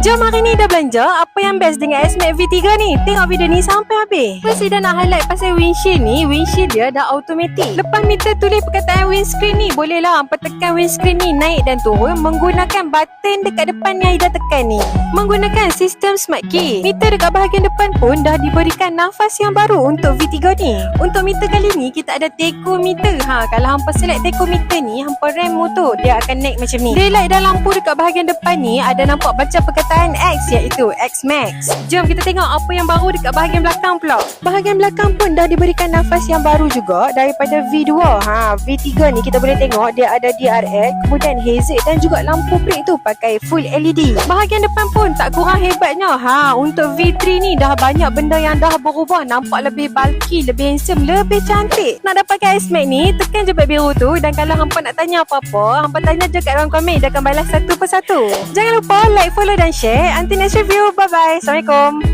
Jom hari ni dah belanja. Apa yang best dengan S-Max V3 ni? Tengok video ni sampai habis. First dah nak highlight pasal windshield ni. Windshield dia dah automatic. Lepas meter tulis perkataan windscreen ni, boleh lah hampa tekan windscreen ni naik dan turun menggunakan button dekat depan yang Ida tekan ni. Menggunakan sistem smart key. Meter dekat bahagian depan pun dah diberikan nafas yang baru untuk V3 ni. Untuk meter kali ni kita ada tachometer. Kalau hampa select tachometer ni, hampa rem motor, dia akan naik macam ni. Daylight dan lampu dekat bahagian depan ni ada nampak baca perkataan X, iaitu X-Max. Jom kita tengok apa yang baru dekat bahagian belakang pula. Bahagian belakang pun dah diberikan nafas yang baru juga daripada V2. V3 ni kita boleh tengok dia ada DRL, kemudian hazard dan juga lampu brake tu pakai full LED. Bahagian depan pun tak kurang hebatnya. Untuk V3 ni dah banyak benda yang dah berubah, nampak lebih bulky, lebih handsome, lebih cantik. Nak dapatkan S-Max ni, tekan je beg biru tu, dan kalau hampa nak tanya apa-apa, hampa tanya je kat ruang komen, dia akan balas satu persatu. Jangan lupa like, follow dan share. Until next review, bye bye. Assalamualaikum.